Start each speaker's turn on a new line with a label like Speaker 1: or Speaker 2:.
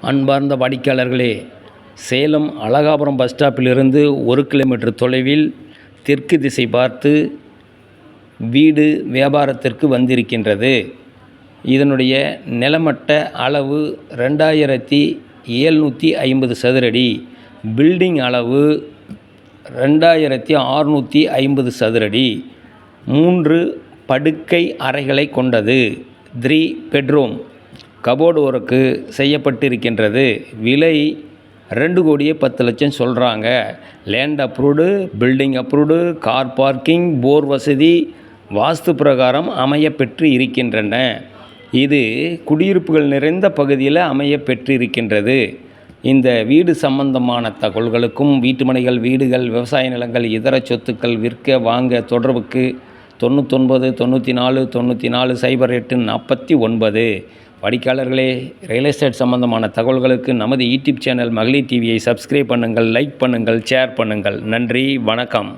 Speaker 1: அன்பார்ந்த வாடிக்கையாளர்களே, Salem Alagapuram bus ஸ்டாப்பிலிருந்து 1 kilometre தொலைவில் தெற்கு திசை பார்த்து வீடு வியாபாரத்திற்கு வந்திருக்கின்றது. இதனுடைய நிலமட்ட அளவு 2750 சதுரடி, பில்டிங் அளவு 2650 சதுரடி, 3 படுக்கை அறைகளை கொண்டது. 3 பெட்ரூம், கபோர்டு ஒர்க்கு செய்யப்பட்டிருக்கின்றது. விலை 2,10,00,000 சொல்கிறாங்க. Land approved, building approved, car parking, bore வசதி வாஸ்து பிரகாரம் அமைய பெற்று இருக்கின்றன. இது குடியிருப்புகள் நிறைந்த பகுதியில் அமைய பெற்று இருக்கின்றது. இந்த வீடு சம்பந்தமான தகவல்களுக்கும் வீட்டுமனைகள், வீடுகள், விவசாய நிலங்கள், இதர சொத்துக்கள் விற்க வாங்க தொடர்புக்கு 99 94 94 08 49. வாடிக்கையாளர்களே, ரியல் எஸ்டேட் சம்பந்தமான தகவல்களுக்கு நமது யூடியூப் சேனல் மகளிர் டிவியை சப்ஸ்கிரைப் பண்ணுங்கள், லைக் பண்ணுங்கள், ஷேர் பண்ணுங்கள். நன்றி, வணக்கம்.